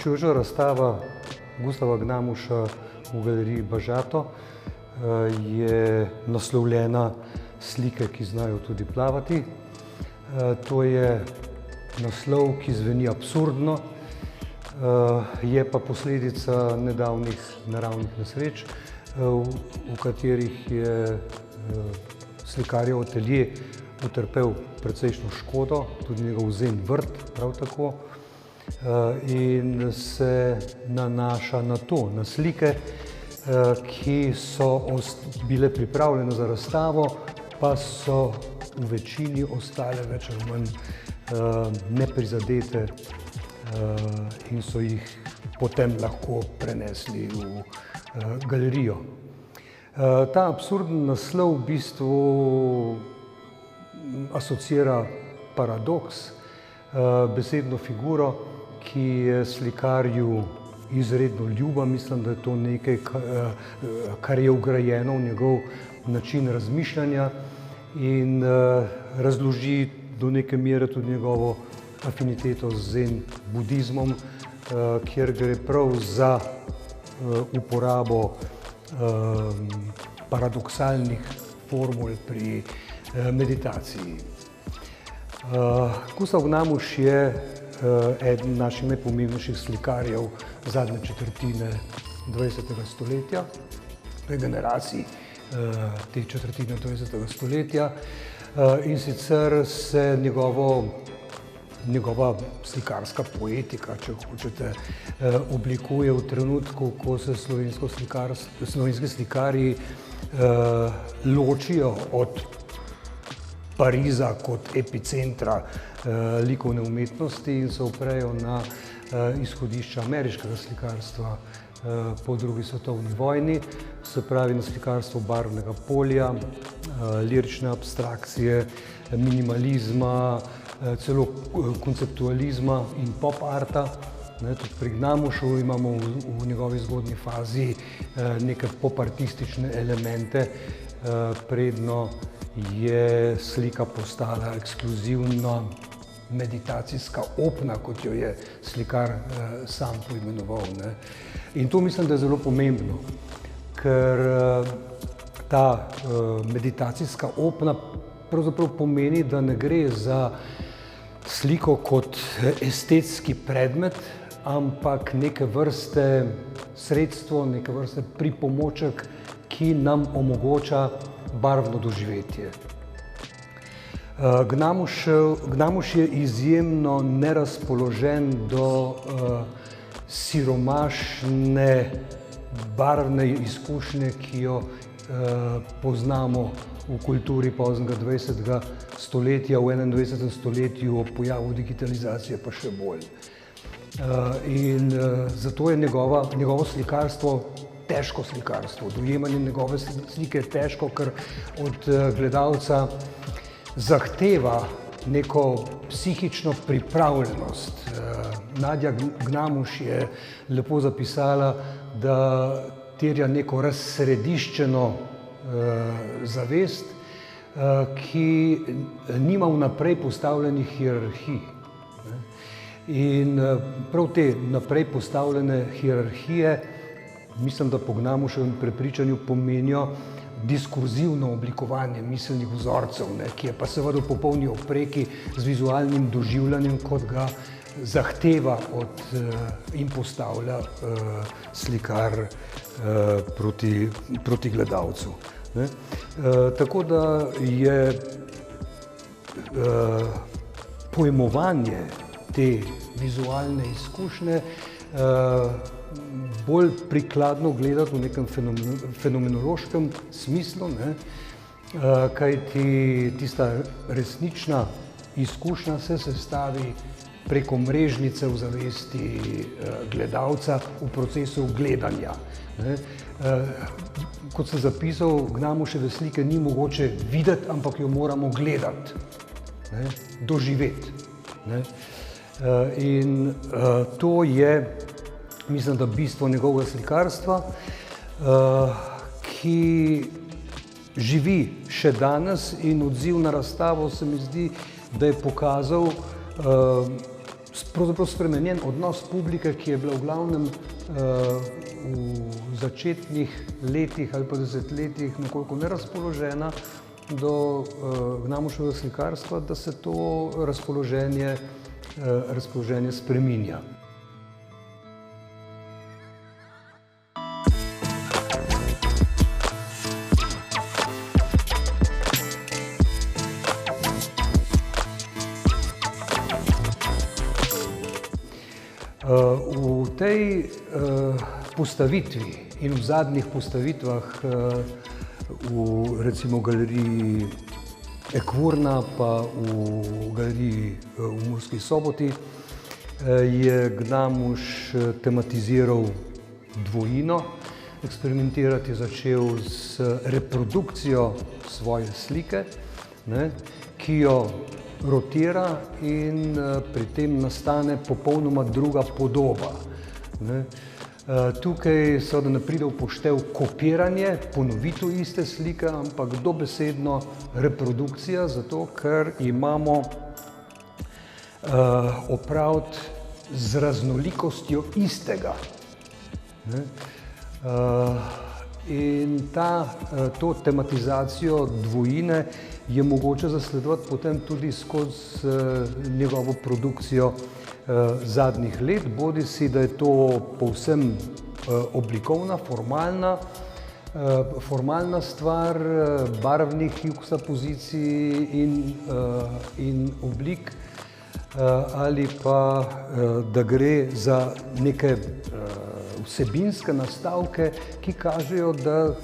Pričujoča razstava Gustava Gnamuša v galeriji Bažato je naslovljena Slike, ki znajo tudi plavati. To je naslov, ki zveni absurdno, je pa posledica nedavnih naravnih nesreč, v katerih je slikarjev atelje utrpel precejšnjo škodo, tudi njegov zen vrt prav tako, in se nanaša na to, na slike, ki so bile pripravljene za razstavo, pa so v večini ostale več ali manj neprizadete in so jih potem lahko prenesli v galerijo. Ta absurden naslov v bistvu asociira paradoks, besedno figuro, ki je slikarju izredno ljuba. Mislim, da je to nekaj, kar je vgrajeno v njegov način razmišljanja in razloži do neke mere tudi njegovo afiniteto z zen budizmom, kjer gre prav za uporabo paradoksalnih formul pri meditaciji. Gustav Gnamuš je eden naših najpomembnejših slikarjev zadnje četrtine 20. stoletja, to je generacij te četrtine 20. stoletja, in sicer se njegova slikarska poetika, če hočete, oblikuje v trenutku, ko se slovenski slikarji ločijo od Pariza kot epicentra likovne umetnosti in se oprejo na izhodišča ameriškega slikarstva po drugi svetovni vojni, se pravi na slikarstvo barvnega polja, lirične abstrakcije, minimalizma, celo konceptualizma in pop arta. Tudi pri Gnamušu imamo v njegovi zgodnji fazi neke popartistične elemente, predno je slika postala ekskluzivna meditacijska opna, kot jo je slikar sam poimenoval. In to mislim, da je zelo pomembno, ker ta meditacijska opna pravzaprav pomeni, da ne gre za sliko kot estetski predmet, ampak neke vrste sredstvo, neke vrste pripomoček, ki nam omogoča barvno doživetje. Gnamuš je izjemno nerazpoložen do siromašne barvne izkušnje, ki jo poznamo v kulturi poznega 20. stoletja, v 21. stoletju ob pojavu digitalizacije pa še bolj. In zato je njegovo slikarstvo težko slikarstvo. Dojemanje njegove slike je težko, ker od gledalca zahteva neko psihično pripravljenost. Nadja Gnamuš je lepo zapisala, da terja neko razsrediščeno zavest, ki nima vnaprej postavljenih hierarhij. In prav te naprej postavljene hierarhije mislim, da po Gnamuševem prepričanju pomenijo diskurzivno oblikovanje miselnih vzorcev, ki je pa seveda v popolni opreki z vizualnim doživljanjem, kot ga zahteva in postavlja slikar proti gledalcu. Tako da je pojmovanje te vizualne izkušnje bolj prikladno gledati v nekem fenomenološkem smislu, kajti tista resnična izkušnja se sestavi preko mrežnice v zavesti gledalca v procesu gledanja. Kot sem zapisal, Gnamuševe slike ni mogoče videti, ampak jo moramo gledati, doživeti. In to je, mislim, da bistvo njegovega slikarstva, ki živi še danes, in odziv na razstavo se mi zdi, da je pokazal pravzaprav spremenjen odnos publike, ki je bila v glavnem v začetnih letih ali pa desetletjih nekoliko nerazpoložena do Gnamuševega slikarstva, da se to razpoloženje spreminja. V tej postavitvi in v zadnjih postavitvah v recimo galeriji Ekvurna pa v galeriji v Murski Soboti je Gnamuš tematiziral dvojino. Eksperimentirati je začel z reprodukcijo svoje slike, ki jo rotira in pri tem nastane popolnoma druga podoba. Tukaj seveda ne pride v poštev kopiranje, ponovitev iste slike, ampak dobesedno reprodukcija, zato ker imamo opraviti z raznolikostjo istega. In to tematizacijo dvojine je mogoče zasledovati potem tudi skozi njegovo produkcijo zadnjih let, bodisi da je to povsem oblikovna, formalna stvar barvnih juxtapozicij in oblik, ali pa da gre za neke vsebinske nastavke, ki kažejo, da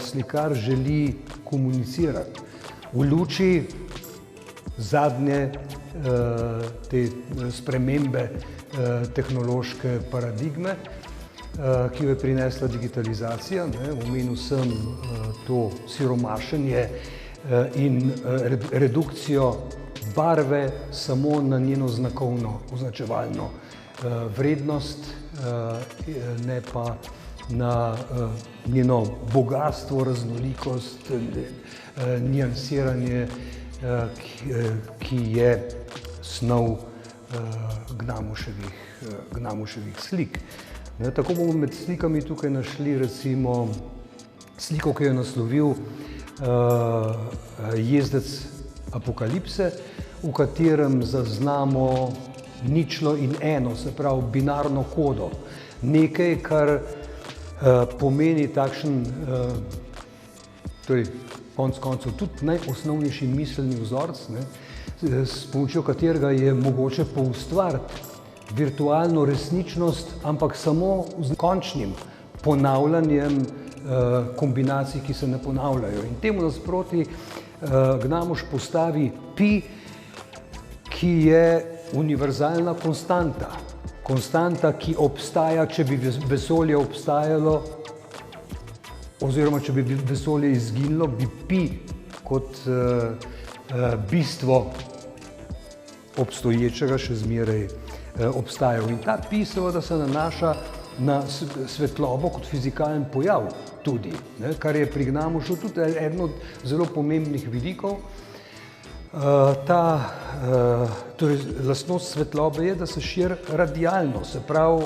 slikar želi komunicirati v luči zadnje te spremembe tehnološke paradigme, ki jo je prinesla digitalizacija. Omenil sem to siromašenje in redukcijo barve samo na njeno znakovno označevalno vrednost, ne pa na njeno bogastvo, raznolikost, niansiranje, ki je snov Gnamuševih slik. Tako bomo med slikami tukaj našli recimo sliko, ki jo je naslovil Jezdec apokalipse, v katerem zaznamo ničlo in eno, se pravi binarno kodo. Nekaj, kar pomeni takšen, torej konec koncev tudi najosnovnejši miselni vzorec, s pomočjo katerega je mogoče poustvariti virtualno resničnost, ampak samo z končnim ponavljanjem kombinacij, ki se ne ponavljajo. In temu nasproti Gnamuš postavi pi, ki je univerzalna konstanta. Konstanta, ki obstaja, če bi vesolje obstajalo, oziroma če bi vesolje izginilo, bi pi kot bistvo obstoječega še zmeraj obstajal. In ta pi seveda se nanaša na svetlobo kot fizikalen pojav tudi, kar je pri Gnamušu tudi eden od zelo pomembnih vidikov. Torej, lastnost svetlobe je, da se širi radialno, se pravi,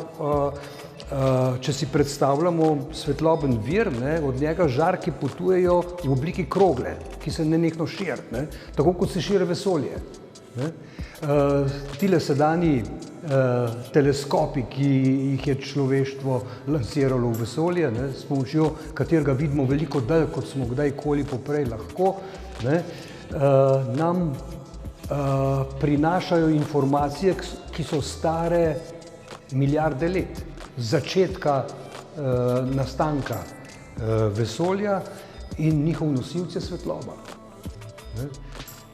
če si predstavljamo svetloben vir, od njega žarki potujejo v obliki krogle, ki se nenehno širi, tako kot se širi vesolje. Tile sedanji teleskopi, ki jih je človeštvo lansiralo v vesolje, s pomočjo katerega vidimo veliko dalj, kot smo kdajkoli poprej lahko, nam prinašajo informacije, ki so stare milijarde let, začetka nastanka vesolja, in njihov nosilec je svetloba.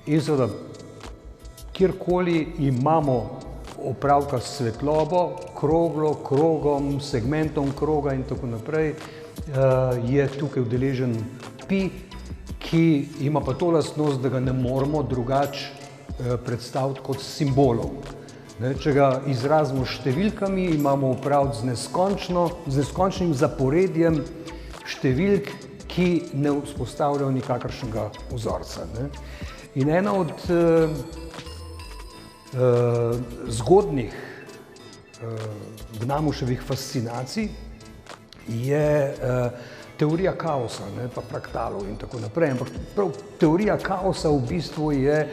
In seveda, kjerkoli imamo opravka s svetlobo, kroglo, krogom, segmentom kroga in tako naprej, je tukaj udeležen pi, ki ima pa to lastnost, da ga ne moremo drugače predstaviti kot s simbolom. Če ga izrazimo s številkami, imamo opraviti z neskončnim zaporedjem številk, ki ne vzpostavljajo nikakršnega vzorca. In ena od zgodnjih Gnamuševih fascinacij je teorija kaosa, ne, pa fraktalov in tako naprej. Ampak prav teorija kaosa v bistvu je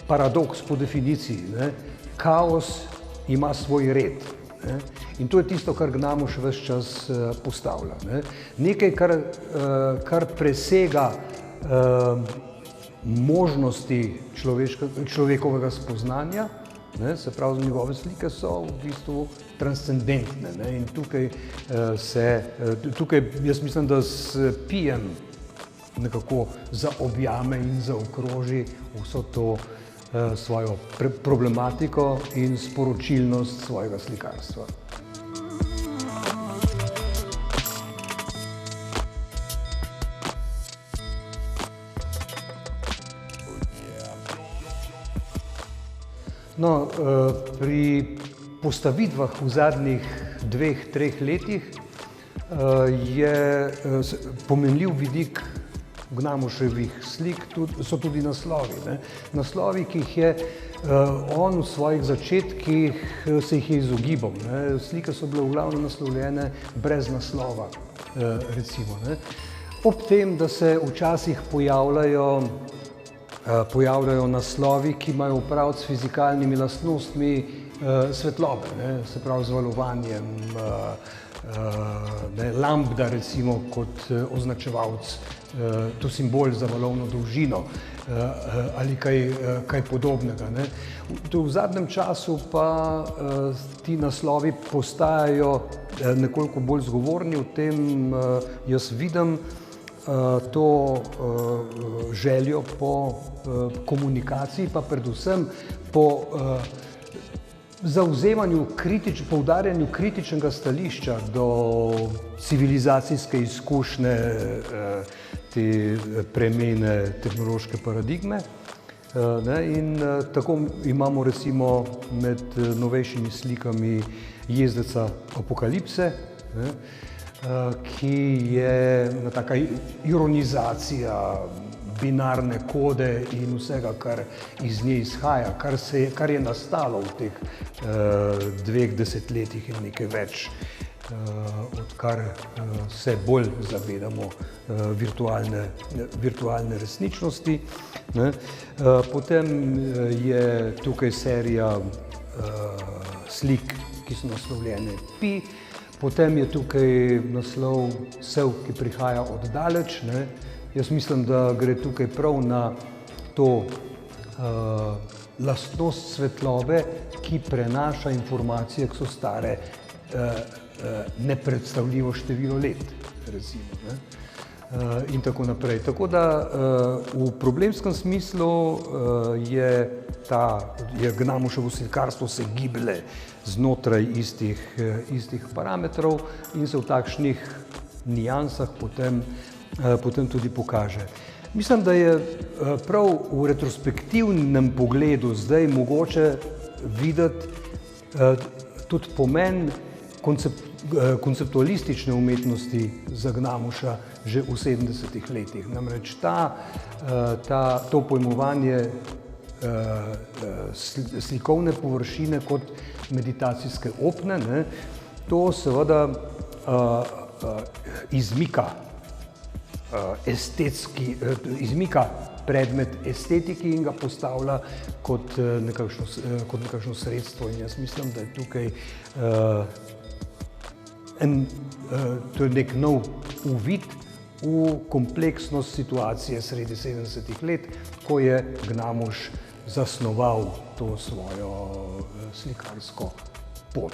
paradoks po definiciji. Ne. Kaos ima svoj red. Ne. In to je tisto, kar Gnamuš ves čas postavlja. Ne. Nekaj, kar presega možnosti človekovega spoznanja, ne, se pravi, njegove slike so v bistvu transcendentne. Ne, in tukaj jaz mislim, da s Pijem nekako zaobjame in zaokroži vso to svojo problematiko in sporočilnost svojega slikarstva. No, pri postavitvah v zadnjih 2-3 letih je pomenljiv vidik Gnamuševih slik so tudi naslovi. Ne. Naslovi, ki jih je on v svojih začetkih se jih je izogibal. Ne. Slike so bile v glavnem naslovljene brez naslova, recimo. Ne. Ob tem, da se včasih pojavljajo naslovi, ki imajo opraviti s fizikalnimi lastnostmi svetlobe, ne, se pravi z valovanjem, lambda recimo kot označevalec, to simbol za valovno dolžino ali kaj podobnega. Ne. V zadnjem času pa ti naslovi postajajo nekoliko bolj zgovorni, v tem jaz vidim to željo po komunikaciji, pa predvsem po zavzemanju, poudarjanju kritičnega stališča do civilizacijske izkušnje, te premene tehnološke paradigme. Ne, in tako imamo recimo med novejšimi slikami Jezdeca Apokalipse, ne, ki je taka ironizacija binarne kode in vsega, kar iz nje izhaja, kar je nastalo v teh 2 desetletjih in nekaj več, odkar se bolj zavedamo virtualne resničnosti. Ne. Potem je tukaj serija slik, ki so naslovljene Pi. Potem je tukaj naslov Sev, ki prihaja od daleč. Ne. Jaz mislim, da gre tukaj prav na to lastnost svetlobe, ki prenaša informacije, ki so stare nepredstavljivo število let, recimo. Ne. In tako naprej. Tako da v problemskem smislu je Gnamuševo slikarstvo se gibale znotraj istih parametrov in se v takšnih niansah potem tudi pokaže. Mislim, da je prav v retrospektivnem pogledu zdaj mogoče videti tudi pomen konceptualistične umetnosti za Gnamuša že v 70. letih. Namreč to pojmovanje slikovne površine kot meditacijske opne, ne, to seveda izmika predmet estetiki in ga postavlja kot nekakšno sredstvo. In jaz mislim, da je tukaj to je nek nov uvid v kompleksnost situacije sredi 70. let, ko je Gnamuš zasnoval to svojo slikarsko pot.